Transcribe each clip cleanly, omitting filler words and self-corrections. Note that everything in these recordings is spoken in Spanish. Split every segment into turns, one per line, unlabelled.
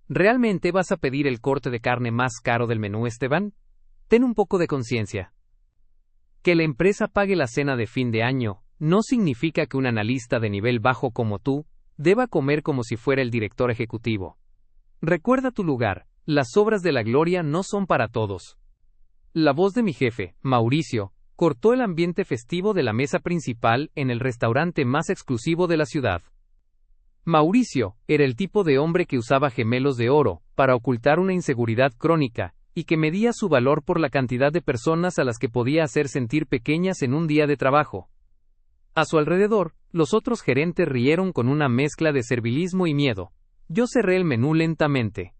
¿Realmente vas a pedir el corte de carne más caro del menú, Esteban? Ten un poco de conciencia. Que la empresa pague la cena de fin de año no significa que un analista de nivel bajo como tú deba comer como si fuera el director ejecutivo. Recuerda tu lugar, las obras de la gloria no son para todos. La voz de mi jefe, Mauricio, cortó el ambiente festivo de la mesa principal en el restaurante más exclusivo de la ciudad. Mauricio era el tipo de hombre que usaba gemelos de oro para ocultar una inseguridad crónica y que medía su valor por la cantidad de personas a las que podía hacer sentir pequeñas en un día de trabajo. A su alrededor, los otros gerentes rieron con una mezcla de servilismo y miedo. Yo cerré el menú lentamente.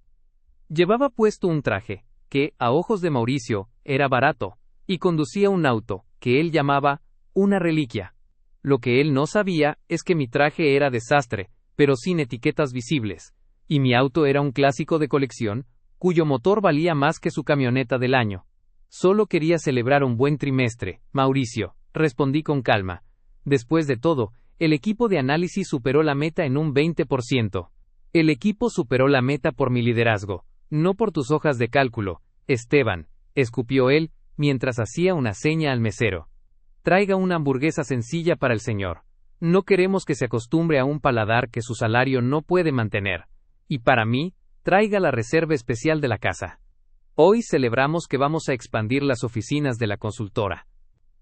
Llevaba puesto un traje, que, a ojos de Mauricio, era barato, y conducía un auto, que él llamaba una reliquia. Lo que él no sabía es que mi traje era desastre, pero sin etiquetas visibles, y mi auto era un clásico de colección, cuyo motor valía más que su camioneta del año. Solo quería celebrar un buen trimestre, Mauricio, respondí con calma. Después de todo, el equipo de análisis superó la meta en un 20%. El equipo superó la meta por mi liderazgo, no por tus hojas de cálculo, Esteban, escupió él, mientras hacía una seña al mesero. Traiga una hamburguesa sencilla para el señor. No queremos que se acostumbre a un paladar que su salario no puede mantener. Y para mí, traiga la reserva especial de la casa. Hoy celebramos que vamos a expandir las oficinas de la consultora.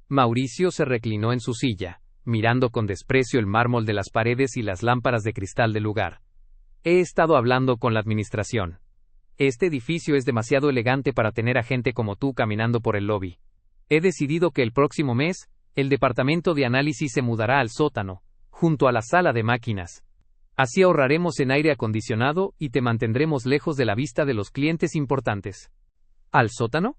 Mauricio se reclinó en su silla, mirando con desprecio el mármol de las paredes y las lámparas de cristal del lugar. He estado hablando con la administración. Este edificio es demasiado elegante para tener a gente como tú caminando por el lobby. He decidido que el próximo mes, el departamento de análisis se mudará al sótano, junto a la sala de máquinas. Así ahorraremos en aire acondicionado y te mantendremos lejos de la vista de los clientes importantes. ¿Al sótano?,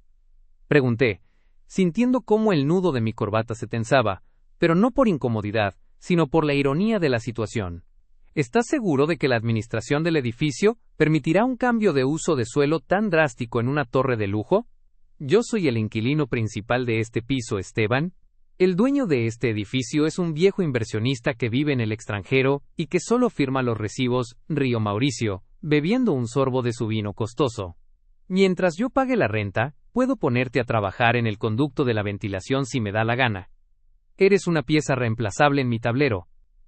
pregunté, sintiendo cómo el nudo de mi corbata se tensaba, pero no por incomodidad, sino por la ironía de la situación. ¿Estás seguro de que la administración del edificio permitirá un cambio de uso de suelo tan drástico en una torre de lujo? Yo soy el inquilino principal de este piso, Esteban. El dueño de este edificio es un viejo inversionista que vive en el extranjero y que solo firma los recibos, rió Mauricio, bebiendo un sorbo de su vino costoso. Mientras yo pague la renta, puedo ponerte a trabajar en el conducto de la ventilación si me da la gana. Eres una pieza reemplazable en mi tablero.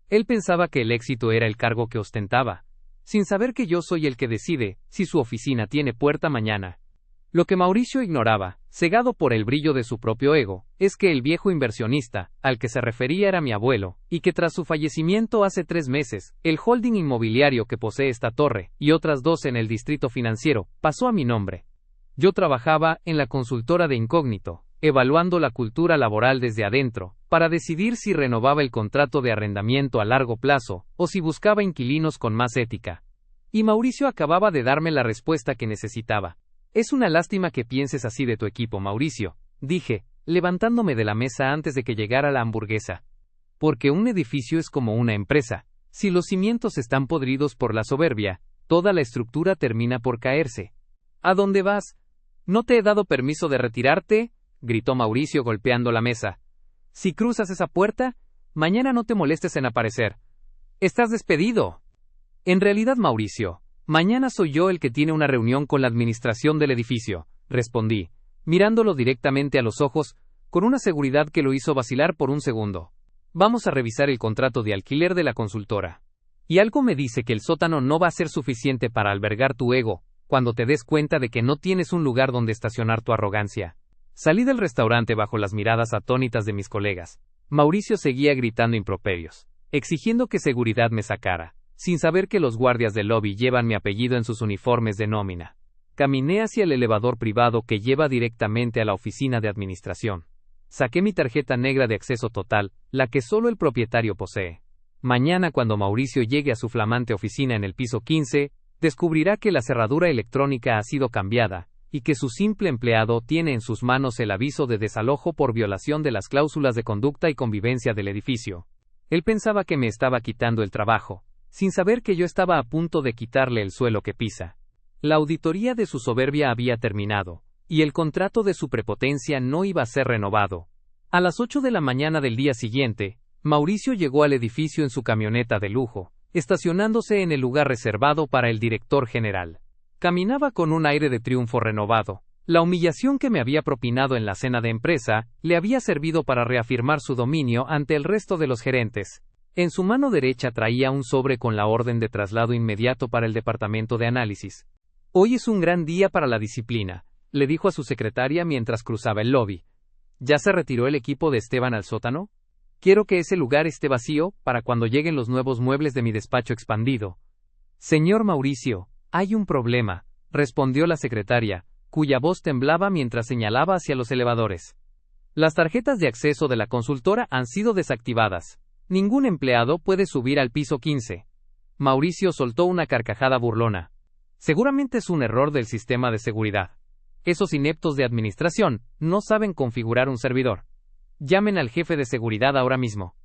Él pensaba que el éxito era el cargo que ostentaba, sin saber que yo soy el que decide si su oficina tiene puerta mañana. Lo que Mauricio ignoraba, cegado por el brillo de su propio ego, es que el viejo inversionista, al que se refería era mi abuelo, y que tras su fallecimiento hace 3 meses, el holding inmobiliario que posee esta torre, y otras 2 en el distrito financiero, pasó a mi nombre. Yo trabajaba en la consultora de incógnito, evaluando la cultura laboral desde adentro, para decidir si renovaba el contrato de arrendamiento a largo plazo, o si buscaba inquilinos con más ética. Y Mauricio acababa de darme la respuesta que necesitaba. Es una lástima que pienses así de tu equipo, Mauricio, dije, levantándome de la mesa antes de que llegara la hamburguesa. Porque un edificio es como una empresa. Si los cimientos están podridos por la soberbia, toda la estructura termina por caerse. ¿A dónde vas? ¿No te he dado permiso de retirarte?, gritó Mauricio golpeando la mesa. Si cruzas esa puerta, mañana no te molestes en aparecer. Estás despedido. En realidad, Mauricio, mañana soy yo el que tiene una reunión con la administración del edificio, respondí, mirándolo directamente a los ojos, con una seguridad que lo hizo vacilar por un segundo. Vamos a revisar el contrato de alquiler de la consultora. Y algo me dice que el sótano no va a ser suficiente para albergar tu ego, cuando te des cuenta de que no tienes un lugar donde estacionar tu arrogancia. Salí del restaurante bajo las miradas atónitas de mis colegas. Mauricio seguía gritando improperios, exigiendo que seguridad me sacara, sin saber que los guardias del lobby llevan mi apellido en sus uniformes de nómina. Caminé hacia el elevador privado que lleva directamente a la oficina de administración. Saqué mi tarjeta negra de acceso total, la que solo el propietario posee. Mañana, cuando Mauricio llegue a su flamante oficina en el piso 15, descubrirá que la cerradura electrónica ha sido cambiada, y que su simple empleado tiene en sus manos el aviso de desalojo por violación de las cláusulas de conducta y convivencia del edificio. Él pensaba que me estaba quitando el trabajo, sin saber que yo estaba a punto de quitarle el suelo que pisa. La auditoría de su soberbia había terminado, y el contrato de su prepotencia no iba a ser renovado. A las 8 de la mañana del día siguiente, Mauricio llegó al edificio en su camioneta de lujo, estacionándose en el lugar reservado para el director general. Caminaba con un aire de triunfo renovado. La humillación que me había propinado en la cena de empresa le había servido para reafirmar su dominio ante el resto de los gerentes. En su mano derecha traía un sobre con la orden de traslado inmediato para el departamento de análisis. Hoy es un gran día para la disciplina, le dijo a su secretaria mientras cruzaba el lobby. ¿Ya se retiró el equipo de Esteban al sótano? Quiero que ese lugar esté vacío para cuando lleguen los nuevos muebles de mi despacho expandido. Señor Mauricio, hay un problema, respondió la secretaria, cuya voz temblaba mientras señalaba hacia los elevadores. Las tarjetas de acceso de la consultora han sido desactivadas. Ningún empleado puede subir al piso 15. Mauricio soltó una carcajada burlona. Seguramente es un error del sistema de seguridad. Esos ineptos de administración no saben configurar un servidor. Llamen al jefe de seguridad ahora mismo.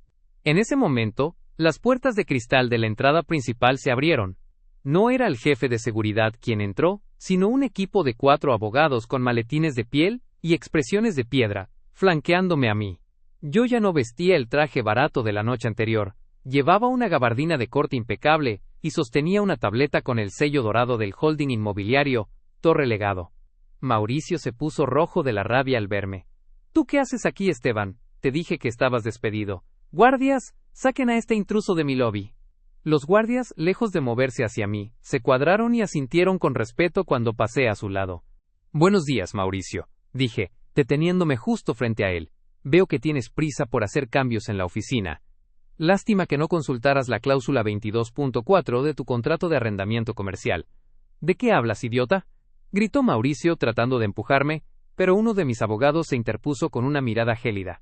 En ese momento, las puertas de cristal de la entrada principal se abrieron. No era el jefe de seguridad quien entró, sino un equipo de 4 abogados con maletines de piel y expresiones de piedra, flanqueándome a mí. Yo ya no vestía el traje barato de la noche anterior, llevaba una gabardina de corte impecable y sostenía una tableta con el sello dorado del holding inmobiliario, Torre Legado. Mauricio se puso rojo de la rabia al verme. ¿Tú qué haces aquí, Esteban? Te dije que estabas despedido. Guardias, saquen a este intruso de mi lobby. Los guardias, lejos de moverse hacia mí, se cuadraron y asintieron con respeto cuando pasé a su lado. Buenos días, Mauricio, dije, deteniéndome justo frente a él. Veo que tienes prisa por hacer cambios en la oficina. Lástima que no consultaras la cláusula 22.4 de tu contrato de arrendamiento comercial. ¿De qué hablas, idiota? Gritó Mauricio tratando de empujarme, pero uno de mis abogados se interpuso con una mirada gélida.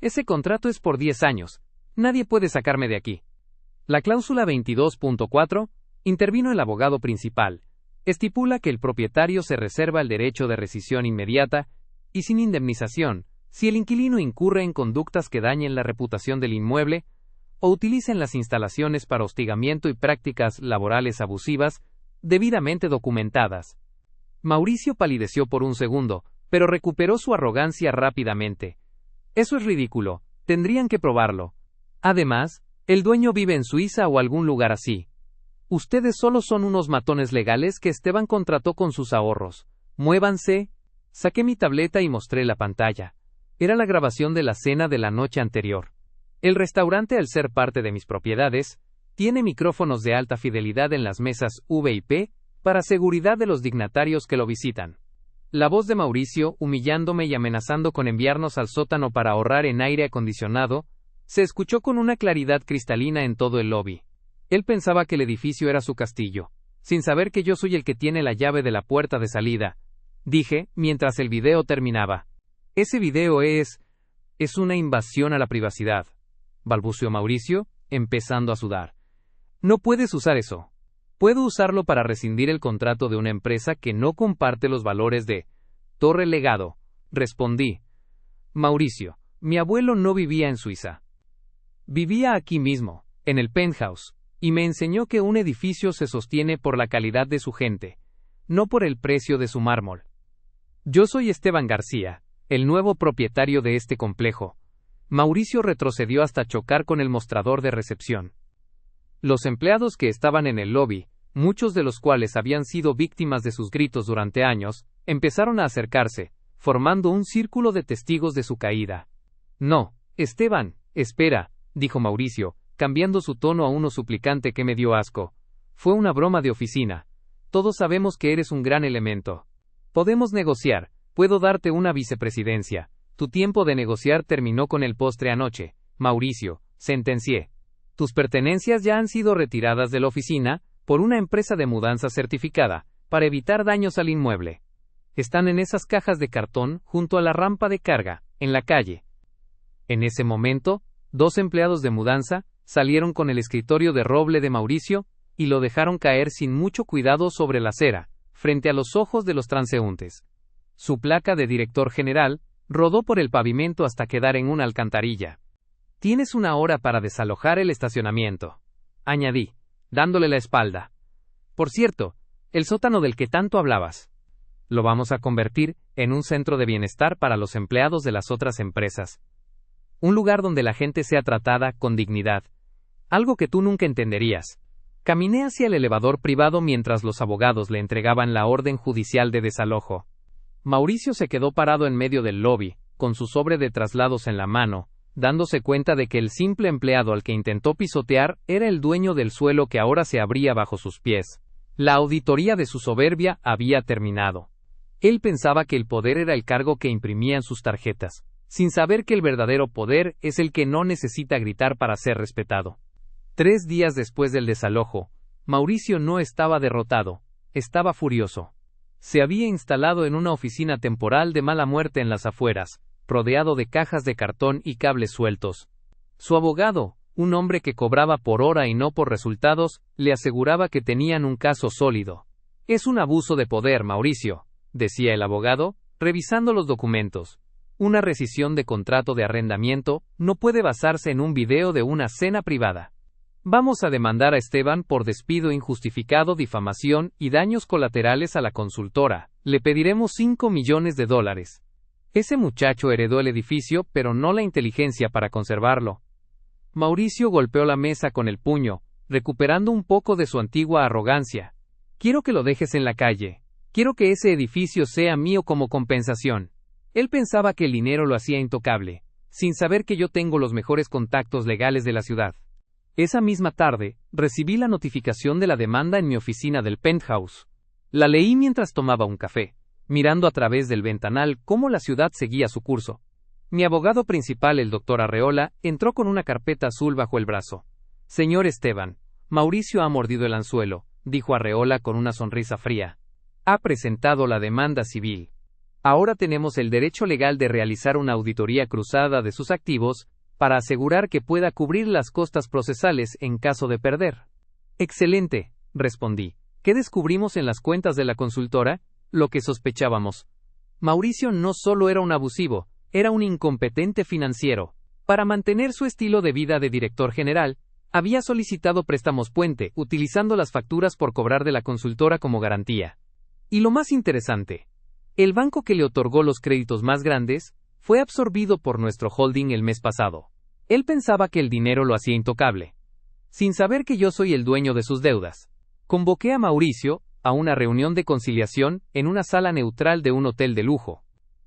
Ese contrato es por 10 años. Nadie puede sacarme de aquí. La cláusula 22.4, intervino el abogado principal, estipula que el propietario se reserva el derecho de rescisión inmediata y sin indemnización si el inquilino incurre en conductas que dañen la reputación del inmueble o utilicen las instalaciones para hostigamiento y prácticas laborales abusivas debidamente documentadas. Mauricio palideció por un segundo, pero recuperó su arrogancia rápidamente. Eso es ridículo, tendrían que probarlo. Además, el dueño vive en Suiza o algún lugar así. Ustedes solo son unos matones legales que Esteban contrató con sus ahorros. Muévanse. Saqué mi tableta y mostré la pantalla. Era la grabación de la cena de la noche anterior. El restaurante, al ser parte de mis propiedades, tiene micrófonos de alta fidelidad en las mesas VIP para seguridad de los dignatarios que lo visitan. La voz de Mauricio, humillándome y amenazando con enviarnos al sótano para ahorrar en aire acondicionado, se escuchó con una claridad cristalina en todo el lobby. Él pensaba que el edificio era su castillo, sin saber que yo soy el que tiene la llave de la puerta de salida, dije, mientras el video terminaba. Ese video es una invasión a la privacidad, balbuceó Mauricio, empezando a sudar. No puedes usar eso. Puedo usarlo para rescindir el contrato de una empresa que no comparte los valores de Torre Legado, respondí. Mauricio, mi abuelo no vivía en Suiza. Vivía aquí mismo, en el penthouse, y me enseñó que un edificio se sostiene por la calidad de su gente, no por el precio de su mármol. Yo soy Esteban García, el nuevo propietario de este complejo. Mauricio retrocedió hasta chocar con el mostrador de recepción. Los empleados que estaban en el lobby, muchos de los cuales habían sido víctimas de sus gritos durante años, empezaron a acercarse, formando un círculo de testigos de su caída. No, Esteban, espera, dijo Mauricio, cambiando su tono a uno suplicante que me dio asco. Fue una broma de oficina. Todos sabemos que eres un gran elemento. Podemos negociar, puedo darte una vicepresidencia. Tu tiempo de negociar terminó con el postre anoche, Mauricio, sentencié. Tus pertenencias ya han sido retiradas de la oficina por una empresa de mudanza certificada, para evitar daños al inmueble. Están en esas cajas de cartón junto a la rampa de carga, en la calle. En ese momento, 2 empleados de mudanza salieron con el escritorio de roble de Mauricio y lo dejaron caer sin mucho cuidado sobre la acera, frente a los ojos de los transeúntes. Su placa de director general rodó por el pavimento hasta quedar en una alcantarilla. Tienes 1 hora para desalojar el estacionamiento, añadí, dándole la espalda. Por cierto, el sótano del que tanto hablabas. Lo vamos a convertir en un centro de bienestar para los empleados de las otras empresas. Un lugar donde la gente sea tratada con dignidad. Algo que tú nunca entenderías. Caminé hacia el elevador privado mientras los abogados le entregaban la orden judicial de desalojo. Mauricio se quedó parado en medio del lobby, con su sobre de traslados en la mano, dándose cuenta de que el simple empleado al que intentó pisotear era el dueño del suelo que ahora se abría bajo sus pies. La auditoría de su soberbia había terminado. Él pensaba que el poder era el cargo que imprimían sus tarjetas, sin saber que el verdadero poder es el que no necesita gritar para ser respetado. 3 días después del desalojo, Mauricio no estaba derrotado, estaba furioso. Se había instalado en una oficina temporal de mala muerte en las afueras, rodeado de cajas de cartón y cables sueltos. Su abogado, un hombre que cobraba por hora y no por resultados, le aseguraba que tenían un caso sólido. Es un abuso de poder, Mauricio, decía el abogado, revisando los documentos. Una rescisión de contrato de arrendamiento no puede basarse en un video de una cena privada. Vamos a demandar a Esteban por despido injustificado, difamación y daños colaterales a la consultora. Le pediremos $5 millones. Ese muchacho heredó el edificio, pero no la inteligencia para conservarlo. Mauricio golpeó la mesa con el puño, recuperando un poco de su antigua arrogancia. Quiero que lo dejes en la calle. Quiero que ese edificio sea mío como compensación. Él pensaba que el dinero lo hacía intocable, sin saber que yo tengo los mejores contactos legales de la ciudad. Esa misma tarde, recibí la notificación de la demanda en mi oficina del penthouse. La leí mientras tomaba un café, mirando a través del ventanal cómo la ciudad seguía su curso. Mi abogado principal, el Dr. Arreola, entró con una carpeta azul bajo el brazo. Señor Esteban, Mauricio ha mordido el anzuelo, dijo Arreola con una sonrisa fría. Ha presentado la demanda civil. Ahora tenemos el derecho legal de realizar una auditoría cruzada de sus activos, para asegurar que pueda cubrir las costas procesales en caso de perder. Excelente, respondí. ¿Qué descubrimos en las cuentas de la consultora? Lo que sospechábamos. Mauricio no solo era un abusivo, era un incompetente financiero. Para mantener su estilo de vida de director general, había solicitado préstamos puente, utilizando las facturas por cobrar de la consultora como garantía. Y lo más interesante, el banco que le otorgó los créditos más grandes, fue absorbido por nuestro holding el mes pasado. Él pensaba que el dinero lo hacía intocable, sin saber que yo soy el dueño de sus deudas. Convoqué a Mauricio a una reunión de conciliación en una sala neutral de un hotel de lujo.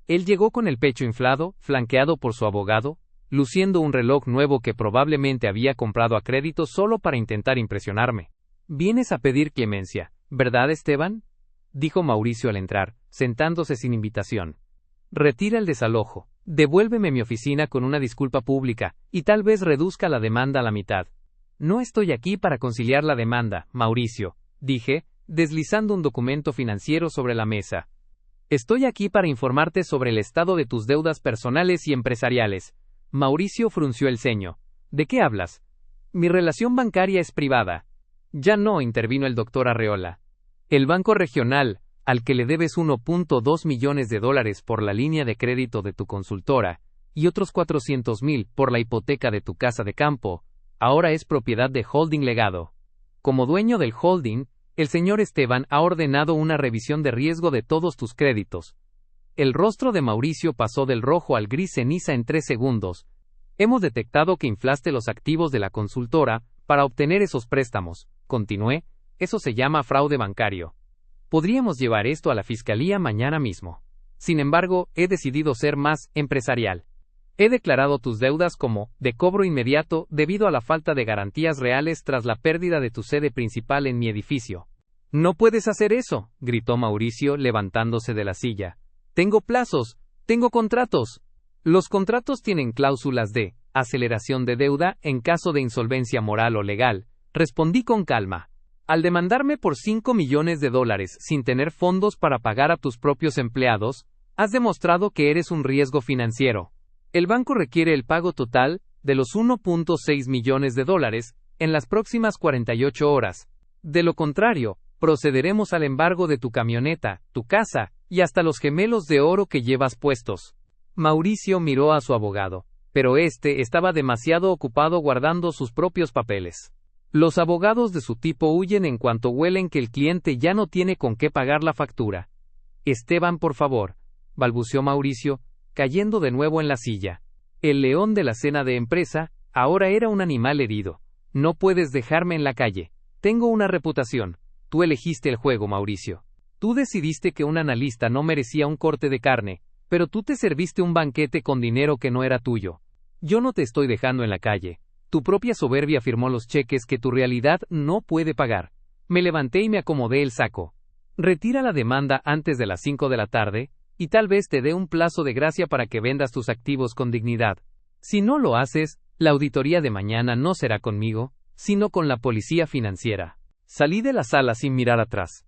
Él llegó con el pecho inflado, flanqueado por su abogado, luciendo un reloj nuevo que probablemente había comprado a crédito solo para intentar impresionarme. «Vienes a pedir clemencia, ¿verdad, Esteban?», dijo Mauricio al entrar, sentándose sin invitación. «Retira el desalojo, devuélveme mi oficina con una disculpa pública, y tal vez reduzca la demanda a la mitad». «No estoy aquí para conciliar la demanda, Mauricio», dije, deslizando un documento financiero sobre la mesa. «Estoy aquí para informarte sobre el estado de tus deudas personales y empresariales». Mauricio frunció el ceño. «¿De qué hablas? Mi relación bancaria es privada». «Ya no», intervino el Dr. Arreola. «El Banco Regional, al que le debes $1.2 millones por la línea de crédito de tu consultora, y otros 400,000 por la hipoteca de tu casa de campo, ahora es propiedad de Holding Legado. Como dueño del holding, el señor Esteban ha ordenado una revisión de riesgo de todos tus créditos». El rostro de Mauricio pasó del rojo al gris ceniza en 3 segundos. «Hemos detectado que inflaste los activos de la consultora para obtener esos préstamos», continué. «Eso se llama fraude bancario. Podríamos llevar esto a la fiscalía mañana mismo. Sin embargo, he decidido ser más empresarial. He declarado tus deudas como de cobro inmediato debido a la falta de garantías reales tras la pérdida de tu sede principal en mi edificio». «No puedes hacer eso», gritó Mauricio levantándose de la silla. «Tengo plazos, tengo contratos». «Los contratos tienen cláusulas de aceleración de deuda en caso de insolvencia moral o legal», respondí con calma. «Al demandarme por $5 millones sin tener fondos para pagar a tus propios empleados, has demostrado que eres un riesgo financiero. El banco requiere el pago total de los $1.6 millones en las próximas 48 horas. De lo contrario, procederemos al embargo de tu camioneta, tu casa, y hasta los gemelos de oro que llevas puestos». Mauricio miró a su abogado, pero este estaba demasiado ocupado guardando sus propios papeles. Los abogados de su tipo huyen en cuanto huelen que el cliente ya no tiene con qué pagar la factura. «Esteban, por favor», balbuceó Mauricio, cayendo de nuevo en la silla. El león de la cena de empresa ahora era un animal herido. «No puedes dejarme en la calle. Tengo una reputación. Tú elegiste el juego, Mauricio. Tú decidiste que un analista no merecía un corte de carne, pero tú te serviste un banquete con dinero que no era tuyo. Yo no te estoy dejando en la calle. Tu propia soberbia firmó los cheques que tu realidad no puede pagar. Me levanté y me acomodé el saco. Retira la demanda antes de las 5 de la tarde, y tal vez te dé un plazo de gracia para que vendas tus activos con dignidad. Si no lo haces, la auditoría de mañana no será conmigo, sino con la policía financiera. Salí de la sala sin mirar atrás.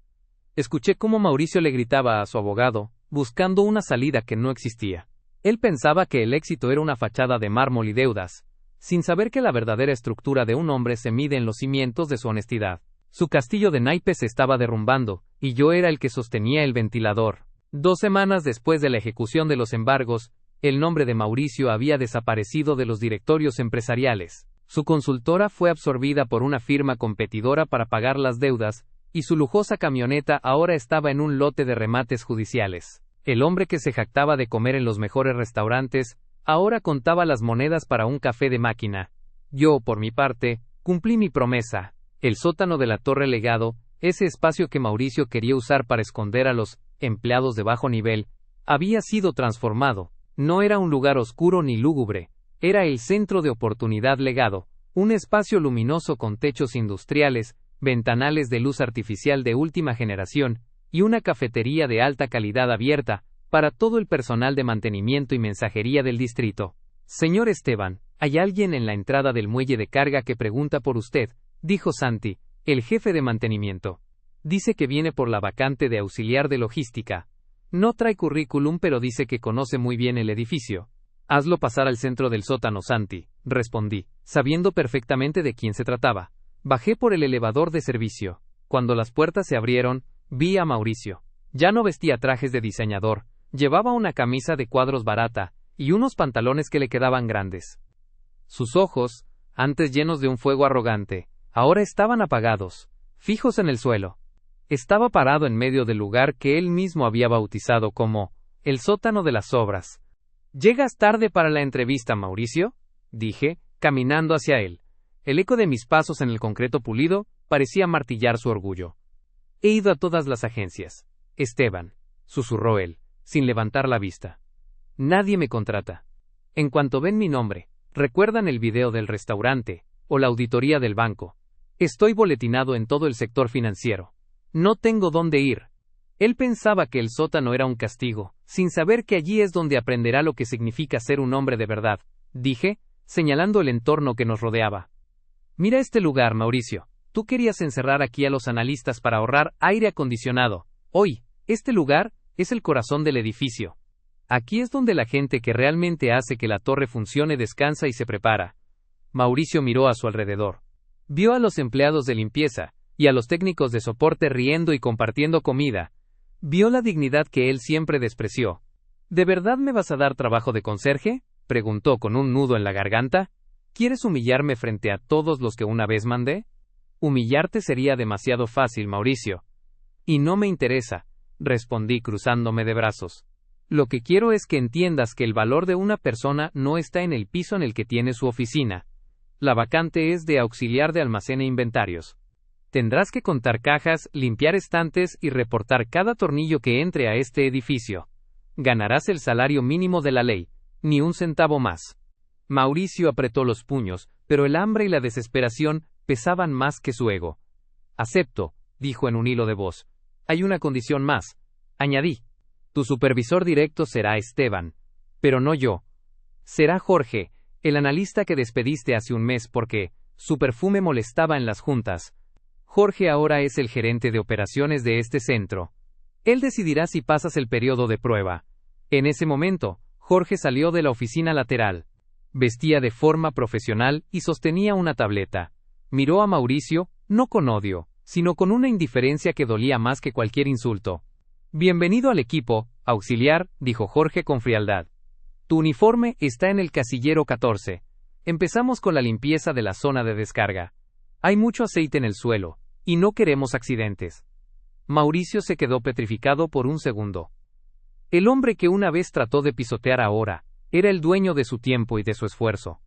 Escuché cómo Mauricio le gritaba a su abogado, buscando una salida que no existía. Él pensaba que el éxito era una fachada de mármol y deudas, sin saber que la verdadera estructura de un hombre se mide en los cimientos de su honestidad. Su castillo de naipes se estaba derrumbando, y yo era el que sostenía el ventilador. 2 semanas después de la ejecución de los embargos, el nombre de Mauricio había desaparecido de los directorios empresariales. Su consultora fue absorbida por una firma competidora para pagar las deudas, y su lujosa camioneta ahora estaba en un lote de remates judiciales. El hombre que se jactaba de comer en los mejores restaurantes, ahora contaba las monedas para un café de máquina. Yo, por mi parte, cumplí mi promesa. El sótano de la Torre Legado, ese espacio que Mauricio quería usar para esconder a los empleados de bajo nivel, había sido transformado. No era un lugar oscuro ni lúgubre, era el centro de oportunidad Legado, un espacio luminoso con techos industriales, ventanales de luz artificial de última generación, y una cafetería de alta calidad abierta, para todo el personal de mantenimiento y mensajería del distrito. Señor Esteban, hay alguien en la entrada del muelle de carga que pregunta por usted, dijo Santi, el jefe de mantenimiento. Dice que viene por la vacante de auxiliar de logística. No trae currículum, pero dice que conoce muy bien el edificio. Hazlo pasar al centro del sótano, Santi, respondí, sabiendo perfectamente de quién se trataba. Bajé por el elevador de servicio. Cuando las puertas se abrieron, vi a Mauricio. Ya no vestía trajes de diseñador, llevaba una camisa de cuadros barata, y unos pantalones que le quedaban grandes. Sus ojos, antes llenos de un fuego arrogante, ahora estaban apagados, fijos en el suelo. Estaba parado en medio del lugar que él mismo había bautizado como el sótano de las obras. ¿Llegas tarde para la entrevista, Mauricio?, dije, caminando hacia él. El eco de mis pasos en el concreto pulido parecía martillar su orgullo. He ido a todas las agencias. Esteban, susurró él, sin levantar la vista. Nadie me contrata. En cuanto ven mi nombre, recuerdan el video del restaurante, o la auditoría del banco. Estoy boletinado en todo el sector financiero. No tengo dónde ir. Él pensaba que el sótano era un castigo, sin saber que allí es donde aprenderá lo que significa ser un hombre de verdad, dije, señalando el entorno que nos rodeaba. Mira este lugar, Mauricio. Tú querías encerrar aquí a los analistas para ahorrar aire acondicionado. Hoy, este lugar es el corazón del edificio. Aquí es donde la gente que realmente hace que la torre funcione descansa y se prepara. Mauricio miró a su alrededor. Vio a los empleados de limpieza y a los técnicos de soporte riendo y compartiendo comida. Vio la dignidad que él siempre despreció. ¿De verdad me vas a dar trabajo de conserje?, preguntó con un nudo en la garganta. ¿Quieres humillarme frente a todos los que una vez mandé? Humillarte sería demasiado fácil, Mauricio. Y no me interesa, respondí cruzándome de brazos. Lo que quiero es que entiendas que el valor de una persona no está en el piso en el que tiene su oficina. La vacante es de auxiliar de almacén e inventarios. Tendrás que contar cajas, limpiar estantes y reportar cada tornillo que entre a este edificio. Ganarás el salario mínimo de la ley, ni un centavo más. Mauricio apretó los puños, pero el hambre y la desesperación pesaban más que su ego. Acepto, dijo en un hilo de voz. Hay una condición más, añadí. Tu supervisor directo será Esteban, pero no yo. Será Jorge, el analista que despediste hace un mes porque su perfume molestaba en las juntas. Jorge ahora es el gerente de operaciones de este centro. Él decidirá si pasas el periodo de prueba. En ese momento, Jorge salió de la oficina lateral. Vestía de forma profesional y sostenía una tableta. Miró a Mauricio, no con odio, sino con una indiferencia que dolía más que cualquier insulto. Bienvenido al equipo, auxiliar, dijo Jorge con frialdad. Tu uniforme está en el casillero 14. Empezamos con la limpieza de la zona de descarga. Hay mucho aceite en el suelo, y no queremos accidentes. Mauricio se quedó petrificado por un segundo. El hombre que una vez trató de pisotear ahora, era el dueño de su tiempo y de su esfuerzo.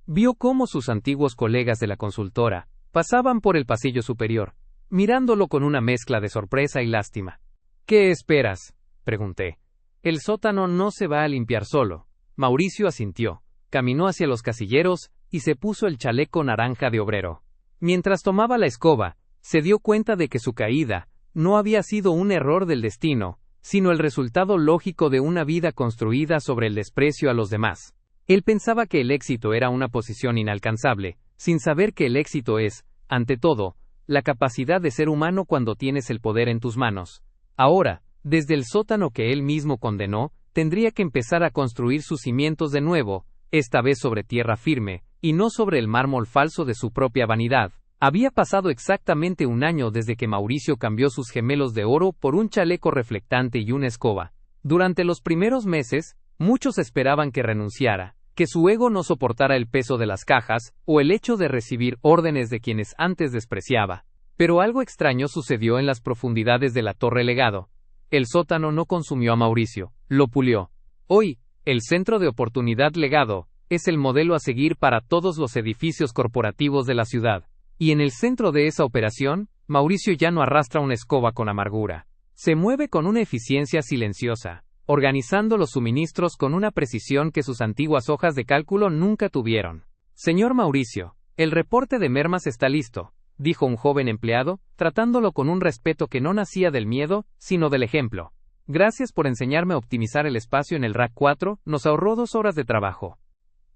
Vio cómo sus antiguos colegas de la consultora Pasaban por el pasillo superior, mirándolo con una mezcla de sorpresa y lástima. ¿Qué esperas?, pregunté. El sótano no se va a limpiar solo. Mauricio asintió, caminó hacia los casilleros y se puso el chaleco naranja de obrero. Mientras tomaba la escoba, se dio cuenta de que su caída no había sido un error del destino, sino el resultado lógico de una vida construida sobre el desprecio a los demás. Él pensaba que el éxito era una posición inalcanzable, sin saber que el éxito es, ante todo, la capacidad de ser humano cuando tienes el poder en tus manos. Ahora, desde el sótano que él mismo condenó, tendría que empezar a construir sus cimientos de nuevo, esta vez sobre tierra firme, y no sobre el mármol falso de su propia vanidad. Había pasado exactamente un año desde que Mauricio cambió sus gemelos de oro por un chaleco reflectante y una escoba. Durante los primeros meses, muchos esperaban que renunciara, que su ego no soportara el peso de las cajas, o el hecho de recibir órdenes de quienes antes despreciaba. Pero algo extraño sucedió en las profundidades de la Torre Legado. El sótano no consumió a Mauricio, lo pulió. Hoy, el Centro de Oportunidad Legado es el modelo a seguir para todos los edificios corporativos de la ciudad. Y en el centro de esa operación, Mauricio ya no arrastra una escoba con amargura. Se mueve con una eficiencia silenciosa, organizando los suministros con una precisión que sus antiguas hojas de cálculo nunca tuvieron. Señor Mauricio, el reporte de mermas está listo, dijo un joven empleado, tratándolo con un respeto que no nacía del miedo, sino del ejemplo. Gracias por enseñarme a optimizar el espacio en el Rack 4, nos ahorró 2 horas de trabajo.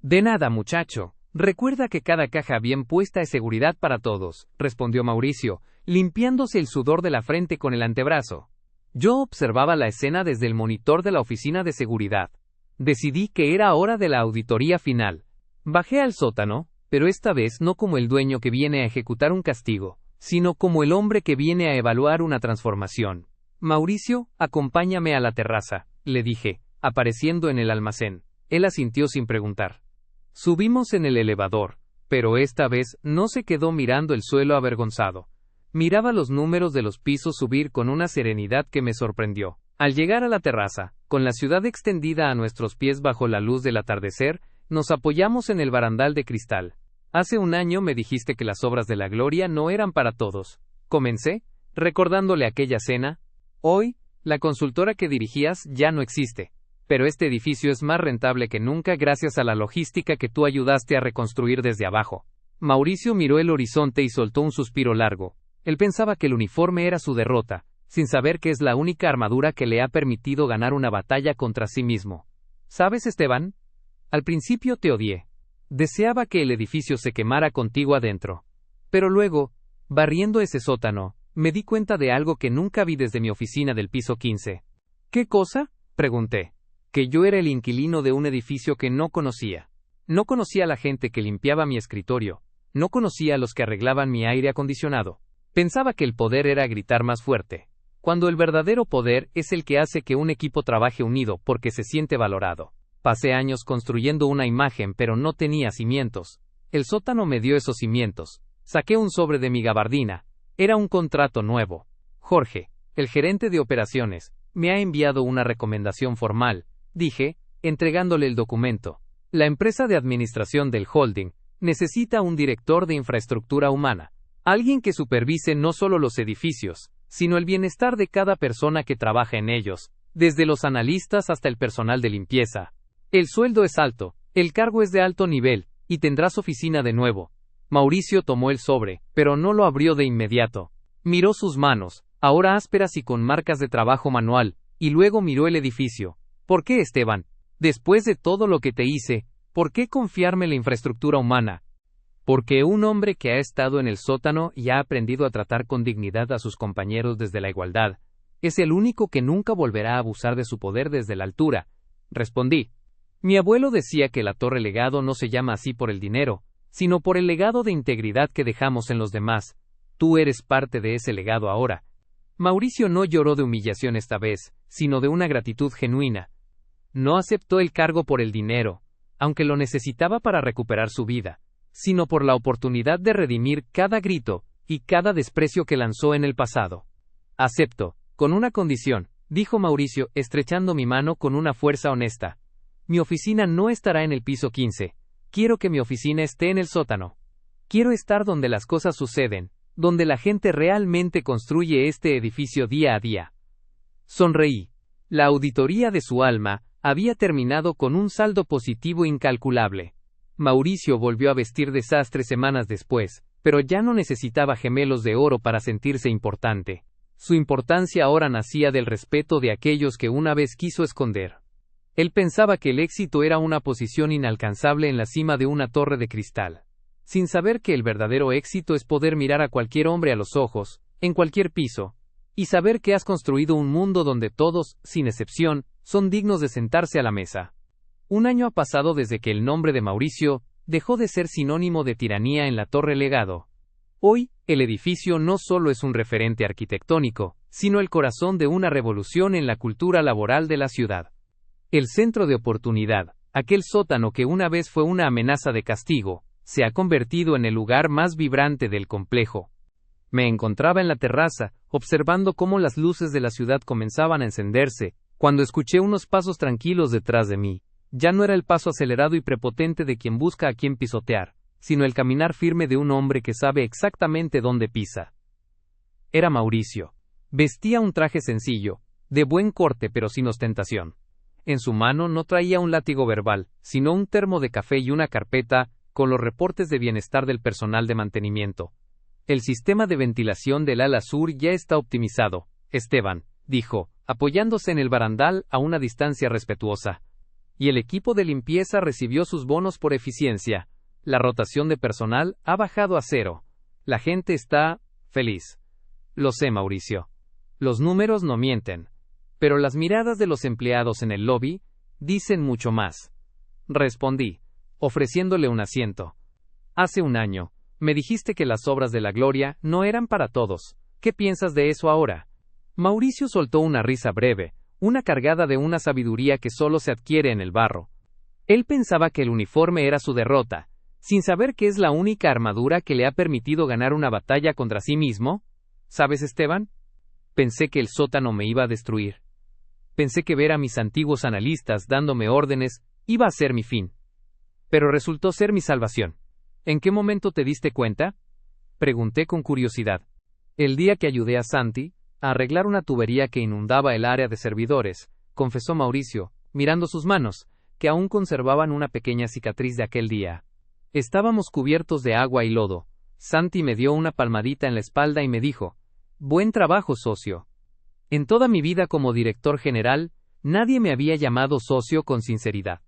De nada, muchacho. Recuerda que cada caja bien puesta es seguridad para todos, respondió Mauricio, limpiándose el sudor de la frente con el antebrazo. Yo observaba la escena desde el monitor de la oficina de seguridad. Decidí que era hora de la auditoría final. Bajé al sótano, pero esta vez no como el dueño que viene a ejecutar un castigo, sino como el hombre que viene a evaluar una transformación. Mauricio, acompáñame a la terraza, le dije, apareciendo en el almacén. Él asintió sin preguntar. Subimos en el elevador, pero esta vez no se quedó mirando el suelo avergonzado. Miraba los números de los pisos subir con una serenidad que me sorprendió. Al llegar a la terraza, con la ciudad extendida a nuestros pies bajo la luz del atardecer, nos apoyamos en el barandal de cristal. Hace un año me dijiste que las obras de la gloria no eran para todos. Comencé, recordándole aquella cena. Hoy, la consultora que dirigías ya no existe. Pero este edificio es más rentable que nunca gracias a la logística que tú ayudaste a reconstruir desde abajo. Mauricio miró el horizonte y soltó un suspiro largo. Él pensaba que el uniforme era su derrota, sin saber que es la única armadura que le ha permitido ganar una batalla contra sí mismo. ¿Sabes, Esteban? Al principio te odié. Deseaba que el edificio se quemara contigo adentro. Pero luego, barriendo ese sótano, me di cuenta de algo que nunca vi desde mi oficina del piso 15. ¿Qué cosa?, pregunté. Que yo era el inquilino de un edificio que no conocía. No conocía a la gente que limpiaba mi escritorio. No conocía a los que arreglaban mi aire acondicionado. Pensaba que el poder era gritar más fuerte. Cuando el verdadero poder es el que hace que un equipo trabaje unido porque se siente valorado. Pasé años construyendo una imagen pero no tenía cimientos. El sótano me dio esos cimientos. Saqué un sobre de mi gabardina. Era un contrato nuevo. Jorge, el gerente de operaciones, me ha enviado una recomendación formal, dije, entregándole el documento. La empresa de administración del holding necesita un director de infraestructura humana. Alguien que supervise no solo los edificios, sino el bienestar de cada persona que trabaja en ellos, desde los analistas hasta el personal de limpieza. El sueldo es alto, el cargo es de alto nivel, y tendrás oficina de nuevo. Mauricio tomó el sobre, pero no lo abrió de inmediato. Miró sus manos, ahora ásperas y con marcas de trabajo manual, y luego miró el edificio. ¿Por qué, Esteban? Después de todo lo que te hice, ¿por qué confiarme la infraestructura humana? Porque un hombre que ha estado en el sótano y ha aprendido a tratar con dignidad a sus compañeros desde la igualdad, es el único que nunca volverá a abusar de su poder desde la altura, respondí. Mi abuelo decía que la Torre Legado no se llama así por el dinero, sino por el legado de integridad que dejamos en los demás. Tú eres parte de ese legado ahora. Mauricio no lloró de humillación esta vez, sino de una gratitud genuina. No aceptó el cargo por el dinero, aunque lo necesitaba para recuperar su vida, sino por la oportunidad de redimir cada grito y cada desprecio que lanzó en el pasado. Acepto, con una condición, dijo Mauricio, estrechando mi mano con una fuerza honesta. Mi oficina no estará en el piso 15. Quiero que mi oficina esté en el sótano. Quiero estar donde las cosas suceden, donde la gente realmente construye este edificio día a día. Sonreí. La auditoría de su alma había terminado con un saldo positivo incalculable. Mauricio volvió a vestir de sastre semanas después, pero ya no necesitaba gemelos de oro para sentirse importante. Su importancia ahora nacía del respeto de aquellos que una vez quiso esconder. Él pensaba que el éxito era una posición inalcanzable en la cima de una torre de cristal, sin saber que el verdadero éxito es poder mirar a cualquier hombre a los ojos, en cualquier piso, y saber que has construido un mundo donde todos, sin excepción, son dignos de sentarse a la mesa. Un año ha pasado desde que el nombre de Mauricio dejó de ser sinónimo de tiranía en la Torre Legado. Hoy, el edificio no solo es un referente arquitectónico, sino el corazón de una revolución en la cultura laboral de la ciudad. El centro de oportunidad, aquel sótano que una vez fue una amenaza de castigo, se ha convertido en el lugar más vibrante del complejo. Me encontraba en la terraza, observando cómo las luces de la ciudad comenzaban a encenderse, cuando escuché unos pasos tranquilos detrás de mí. Ya no era el paso acelerado y prepotente de quien busca a quien pisotear, sino el caminar firme de un hombre que sabe exactamente dónde pisa. Era Mauricio. Vestía un traje sencillo, de buen corte pero sin ostentación. En su mano no traía un látigo verbal, sino un termo de café y una carpeta, con los reportes de bienestar del personal de mantenimiento. El sistema de ventilación del ala sur ya está optimizado, Esteban, dijo, apoyándose en el barandal a una distancia respetuosa. Y el equipo de limpieza recibió sus bonos por eficiencia. La rotación de personal ha bajado a 0. La gente está feliz. Lo sé, Mauricio. Los números no mienten. Pero las miradas de los empleados en el lobby dicen mucho más. Respondí, ofreciéndole un asiento. Hace un año, me dijiste que las obras de la gloria no eran para todos. ¿Qué piensas de eso ahora? Mauricio soltó una risa breve, una cargada de una sabiduría que solo se adquiere en el barro. Él pensaba que el uniforme era su derrota, sin saber que es la única armadura que le ha permitido ganar una batalla contra sí mismo. ¿Sabes, Esteban? Pensé que el sótano me iba a destruir. Pensé que ver a mis antiguos analistas dándome órdenes iba a ser mi fin. Pero resultó ser mi salvación. ¿En qué momento te diste cuenta? Pregunté con curiosidad. El día que ayudé a Santi a arreglar una tubería que inundaba el área de servidores, confesó Mauricio, mirando sus manos, que aún conservaban una pequeña cicatriz de aquel día. Estábamos cubiertos de agua y lodo. Santi me dio una palmadita en la espalda y me dijo, «Buen trabajo, socio». En toda mi vida como director general, nadie me había llamado socio con sinceridad.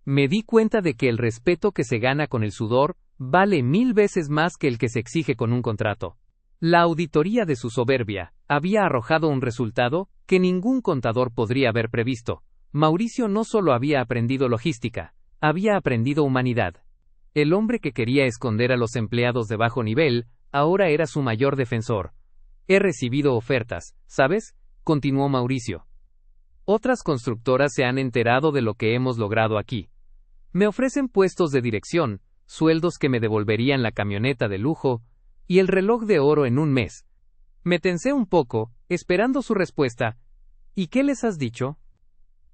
Me di cuenta de que el respeto que se gana con el sudor vale 1000 veces más que el que se exige con un contrato. La auditoría de su soberbia había arrojado un resultado que ningún contador podría haber previsto. Mauricio no solo había aprendido logística, había aprendido humanidad. El hombre que quería esconder a los empleados de bajo nivel, ahora era su mayor defensor. He recibido ofertas, ¿sabes?, continuó Mauricio. Otras constructoras se han enterado de lo que hemos logrado aquí. Me ofrecen puestos de dirección, sueldos que me devolverían la camioneta de lujo, y el reloj de oro en un mes. Me tensé un poco, esperando su respuesta. ¿Y qué les has dicho?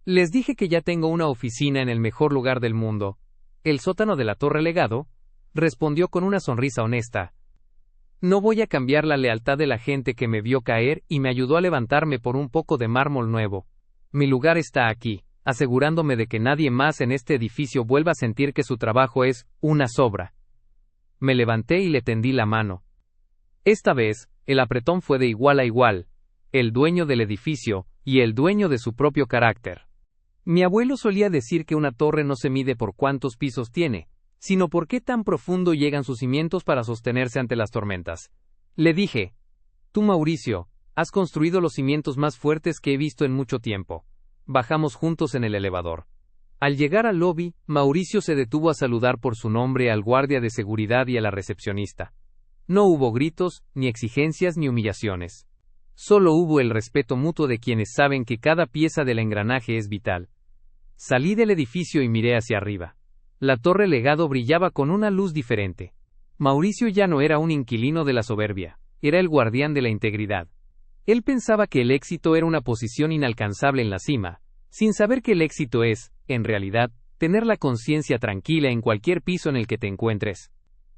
Les dije que ya tengo una oficina en el mejor lugar del mundo, el sótano de la Torre Legado, respondió con una sonrisa honesta. No voy a cambiar la lealtad de la gente que me vio caer y me ayudó a levantarme por un poco de mármol nuevo. Mi lugar está aquí, asegurándome de que nadie más en este edificio vuelva a sentir que su trabajo es una sobra. Me levanté y le tendí la mano. Esta vez, el apretón fue de igual a igual, el dueño del edificio y el dueño de su propio carácter. Mi abuelo solía decir que una torre no se mide por cuántos pisos tiene, sino por qué tan profundo llegan sus cimientos para sostenerse ante las tormentas. Le dije, tú, Mauricio, has construido los cimientos más fuertes que he visto en mucho tiempo. Bajamos juntos en el elevador. Al llegar al lobby, Mauricio se detuvo a saludar por su nombre al guardia de seguridad y a la recepcionista. No hubo gritos, ni exigencias, ni humillaciones. Solo hubo el respeto mutuo de quienes saben que cada pieza del engranaje es vital. Salí del edificio y miré hacia arriba. La Torre Legado brillaba con una luz diferente. Mauricio ya no era un inquilino de la soberbia, era el guardián de la integridad. Él pensaba que el éxito era una posición inalcanzable en la cima, sin saber que el éxito es, en realidad, tener la conciencia tranquila en cualquier piso en el que te encuentres.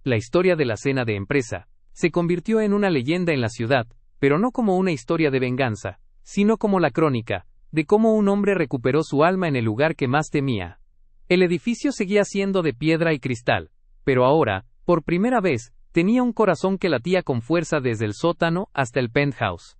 La historia de la cena de empresa se convirtió en una leyenda en la ciudad, pero no como una historia de venganza, sino como la crónica de cómo un hombre recuperó su alma en el lugar que más temía. El edificio seguía siendo de piedra y cristal, pero ahora, por primera vez, tenía un corazón que latía con fuerza desde el sótano hasta el penthouse.